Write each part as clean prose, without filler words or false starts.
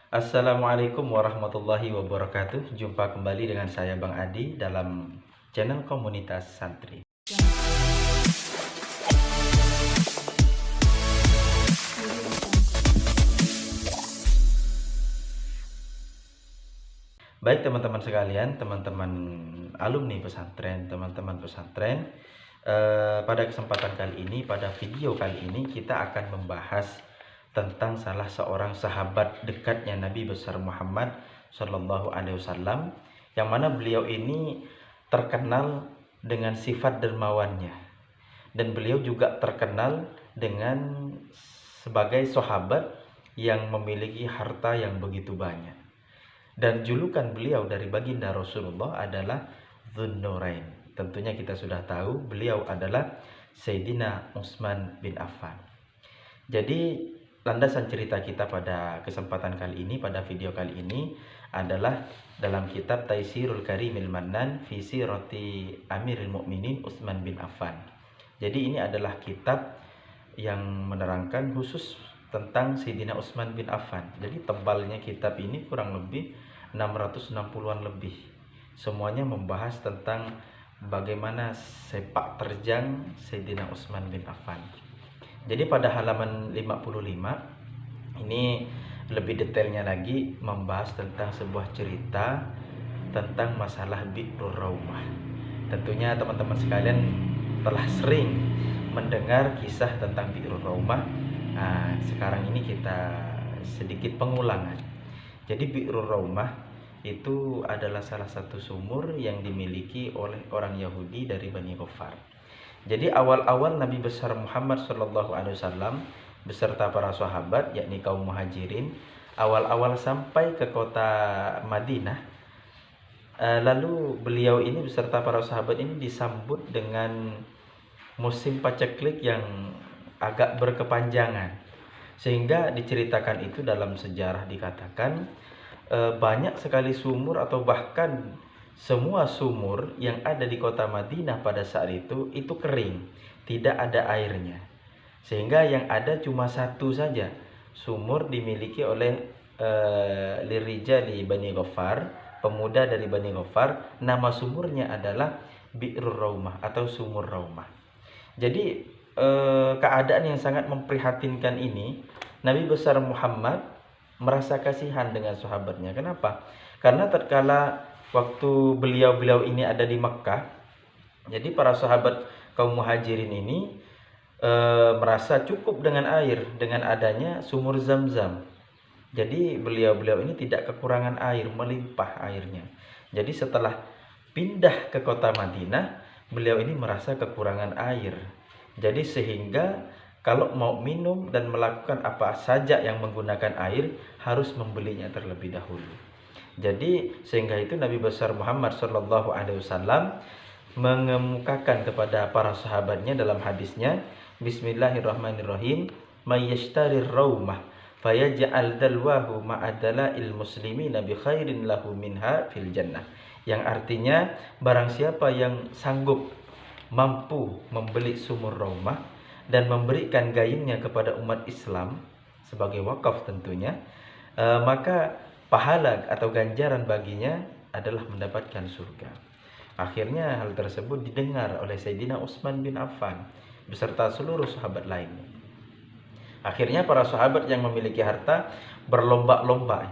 Assalamualaikum warahmatullahi wabarakatuh. Jumpa kembali dengan saya Bang Adi dalam channel Komunitas Santri. Baik teman-teman sekalian, teman-teman alumni pesantren, teman-teman pesantren, pada kesempatan kali ini, pada video kali ini kita akan membahas tentang salah seorang sahabat dekatnya Nabi besar Muhammad Shallallahu Alaihi Wasallam, yang mana beliau ini terkenal dengan sifat dermawannya, dan beliau juga terkenal dengan sebagai sahabat yang memiliki harta yang begitu banyak. Dan julukan beliau dari baginda Rasulullah adalah Dzunnurain. Tentunya kita sudah tahu beliau adalah Sayyidina Utsman bin Affan. Jadi landasan cerita kita pada kesempatan kali ini, pada video kali ini adalah dalam kitab Taisirul Karimil Mannan fi Sirati Amiril Mukminin Utsman bin Affan. Jadi ini adalah kitab yang menerangkan khusus tentang Sayyidina Utsman bin Affan. Jadi tebalnya kitab ini kurang lebih 660-an lebih. Semuanya membahas tentang bagaimana sepak terjang Sayyidina Utsman bin Affan. Jadi pada halaman 55 ini lebih detailnya lagi membahas tentang sebuah cerita tentang masalah Bi'rur Raumah. Tentunya teman-teman sekalian telah sering mendengar kisah tentang Bi'rur Raumah. Nah, sekarang ini kita sedikit pengulangan. Jadi Bi'rur Raumah itu adalah salah satu sumur yang dimiliki oleh orang Yahudi dari Bani Ghaffar. Jadi awal-awal Nabi besar Muhammad Shallallahu Alaihi Wasallam beserta para sahabat, yakni kaum muhajirin, awal-awal sampai ke kota Madinah, lalu beliau ini beserta para sahabat ini disambut dengan musim paceklik yang agak berkepanjangan, sehingga diceritakan itu dalam sejarah dikatakan banyak sekali sumur atau bahkan semua sumur yang ada di kota Madinah pada saat itu kering, tidak ada airnya, sehingga yang ada cuma satu saja sumur dimiliki oleh lirijali Bani Ghaffar, pemuda dari Bani Ghaffar. Nama sumurnya adalah Bi'rur Raumah atau sumur Raumah. Jadi keadaan yang sangat memprihatinkan ini, Nabi besar Muhammad merasa kasihan dengan sahabatnya. Kenapa? Karena tatkala waktu beliau ini ada di Mekkah, jadi para sahabat kaum muhajirin ini merasa cukup dengan air dengan adanya sumur Zam-Zam. Jadi beliau ini tidak kekurangan air, melimpah airnya. Jadi setelah pindah ke kota Madinah, beliau ini merasa kekurangan air. Jadi sehingga kalau mau minum dan melakukan apa saja yang menggunakan air harus membelinya terlebih dahulu. Jadi sehingga itu Nabi besar Muhammad Shallallahu Alaihi Wasallam mengemukakan kepada para sahabatnya dalam hadisnya, Bismillahirrahmanirrahim, mayyashtarir raumah fayaj'al dalwahu ma'adala'il muslimina bi khairin lahu minha fil jannah. Yang artinya barang siapa yang sanggup mampu membeli sumur raumah dan memberikan gayungnya kepada umat Islam sebagai wakaf tentunya, maka pahala atau ganjaran baginya adalah mendapatkan surga. Akhirnya hal tersebut didengar oleh Sayyidina Utsman bin Affan beserta seluruh sahabat lainnya. Akhirnya para sahabat yang memiliki harta berlomba-lomba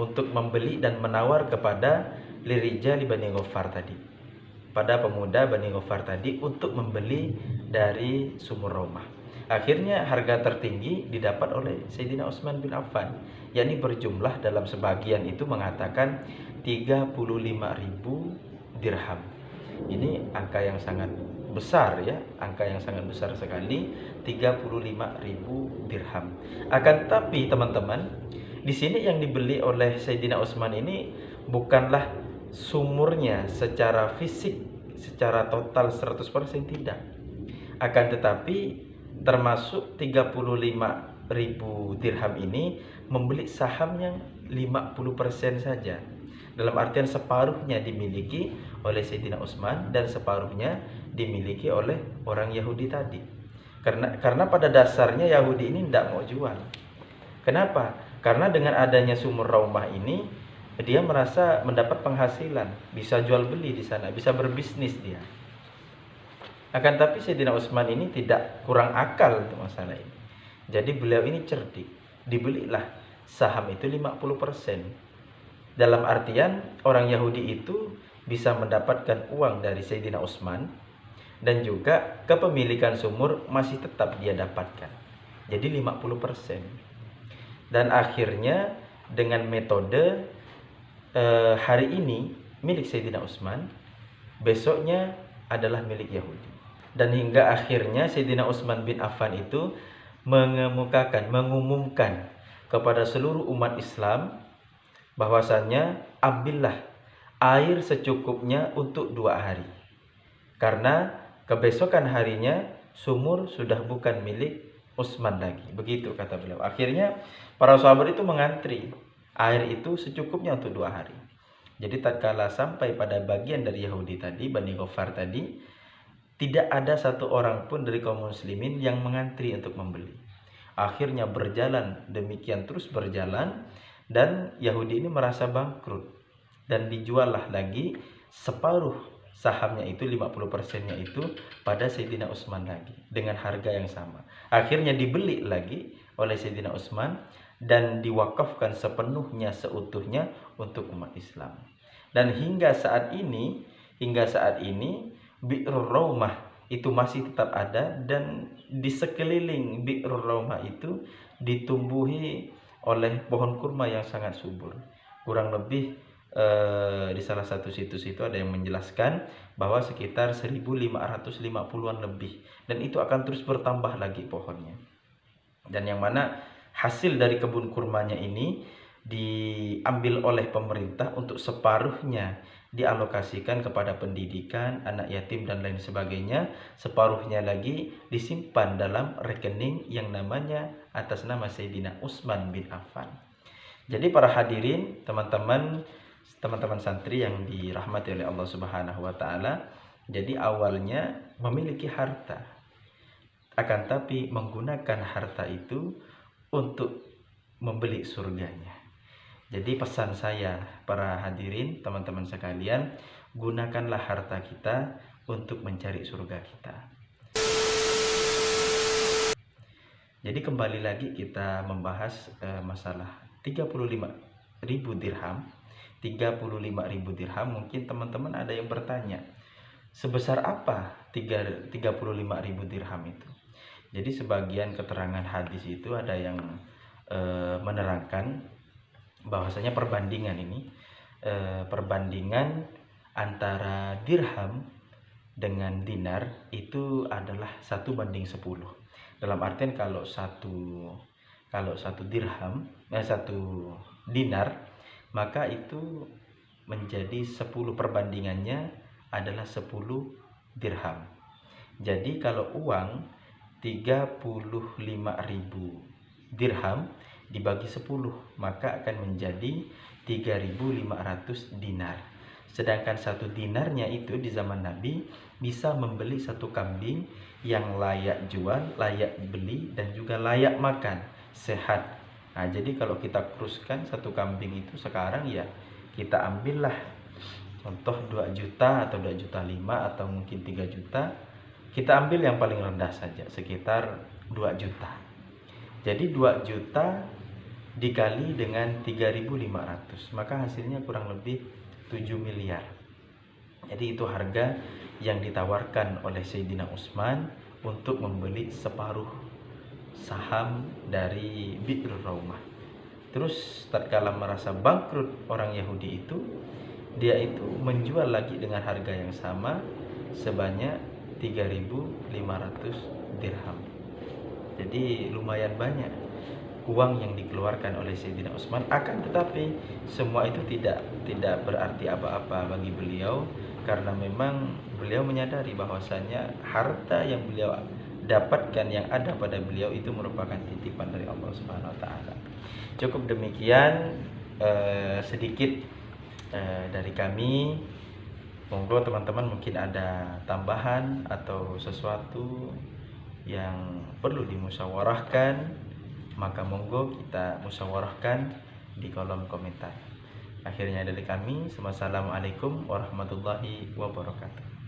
untuk membeli dan menawar kepada lirijali Bani Ghaffar tadi, pada pemuda Bani Ghaffar tadi, untuk membeli dari sumur Raumah. Akhirnya harga tertinggi didapat oleh Sayyidina Utsman bin Affan, yakni berjumlah dalam sebagian itu mengatakan 35.000 dirham. Ini angka yang sangat besar ya, angka yang sangat besar sekali, 35.000 dirham. Akan tapi teman-teman, di sini yang dibeli oleh Sayyidina Utsman ini bukanlah sumurnya secara fisik, secara total 100% tidak. Akan tetapi termasuk 35.000 dirham ini membeli saham yang 50% saja. Dalam artian separuhnya dimiliki oleh Sayyidina Utsman dan separuhnya dimiliki oleh orang Yahudi tadi. Karena pada dasarnya Yahudi ini tidak mau jual. Kenapa? Karena dengan adanya sumur Raumah ini, dia merasa mendapat penghasilan, bisa jual beli di sana, bisa berbisnis dia. Akan tapi Sayyidina Utsman ini tidak kurang akal untuk masalah ini. Jadi beliau ini cerdik, dibelilah saham itu 50%. Dalam artian orang Yahudi itu bisa mendapatkan uang dari Sayyidina Utsman, dan juga kepemilikan sumur masih tetap dia dapatkan. Jadi 50%. Dan akhirnya dengan metode hari ini milik Sayyidina Utsman, besoknya adalah milik Yahudi. Dan hingga akhirnya Sayyidina Utsman bin Affan itu mengumumkan kepada seluruh umat Islam bahwasannya ambillah air secukupnya untuk 2 hari. Karena kebesokan harinya sumur sudah bukan milik Utsman lagi. Begitu kata beliau. Akhirnya para sahabat itu mengantri air itu secukupnya untuk 2 hari. Jadi tatkala sampai pada bagian dari Yahudi tadi, Bani Ghaffar tadi, tidak ada satu orang pun dari kaum muslimin yang mengantri untuk membeli. Akhirnya berjalan, demikian terus berjalan, dan Yahudi ini merasa bangkrut. Dan dijuallah lagi separuh sahamnya itu, 50%-nya itu pada Sayyidina Utsman lagi, dengan harga yang sama. Akhirnya dibeli lagi oleh Sayyidina Utsman, dan diwakafkan sepenuhnya, seutuhnya untuk umat Islam. Dan hingga saat ini Bi'rur Raumah itu masih tetap ada, dan di sekeliling Bi'rur Raumah itu ditumbuhi oleh pohon kurma yang sangat subur. Kurang lebih di salah satu situs itu ada yang menjelaskan bahwa sekitar 1550-an lebih, dan itu akan terus bertambah lagi pohonnya. Dan yang mana hasil dari kebun kurmanya ini diambil oleh pemerintah untuk separuhnya dialokasikan kepada pendidikan anak yatim dan lain sebagainya, separuhnya lagi disimpan dalam rekening yang namanya atas nama Sayyidina Utsman bin Affan. Jadi para hadirin, teman-teman santri yang dirahmati oleh Allah Subhanahu wa taala, jadi awalnya memiliki harta, akan tapi menggunakan harta itu untuk membeli surganya. Jadi pesan saya para hadirin, teman-teman sekalian, gunakanlah harta kita untuk mencari surga kita. Jadi kembali lagi kita membahas masalah 35.000 dirham. 35.000 dirham, mungkin teman-teman ada yang bertanya, sebesar apa 35.000 dirham itu? Jadi sebagian keterangan hadis itu ada yang menerangkan bahwasanya perbandingan ini, perbandingan antara dirham dengan dinar itu adalah 1:10. Dalam artian kalau satu dirham, satu dinar, maka itu menjadi 10, perbandingannya adalah 10 dirham. Jadi kalau uang 35.000 dirham dibagi 10, maka akan menjadi 3.500 dinar. Sedangkan satu dinarnya itu di zaman Nabi bisa membeli satu kambing yang layak jual, layak beli, dan juga layak makan, sehat. Nah, jadi kalau kita kuruskan satu kambing itu sekarang, ya kita ambillah contoh 2 juta atau 2,5 juta atau mungkin 3 juta. Kita ambil yang paling rendah saja, sekitar 2 juta. Jadi 2 juta dikali dengan 3.500, maka hasilnya kurang lebih 7 miliar. Jadi itu harga yang ditawarkan oleh Sayyidina Utsman untuk membeli separuh saham dari Bi'rur Raumah. Terus tatkala merasa bangkrut orang Yahudi itu, dia itu menjual lagi dengan harga yang sama sebanyak 3.500 dirham. Jadi lumayan banyak uang yang dikeluarkan oleh Sayyidina Utsman. Akan tetapi semua itu tidak berarti apa-apa bagi beliau, karena memang beliau menyadari bahwasanya harta yang beliau dapatkan, yang ada pada beliau itu merupakan titipan dari Allah Subhanahu wa taala. Cukup demikian sedikit dari kami. Monggo teman-teman mungkin ada tambahan atau sesuatu yang perlu dimusyawarahkan, maka monggo kita musyawarahkan di kolom komentar. Akhirnya dari kami, wassalamualaikum warahmatullahi wabarakatuh.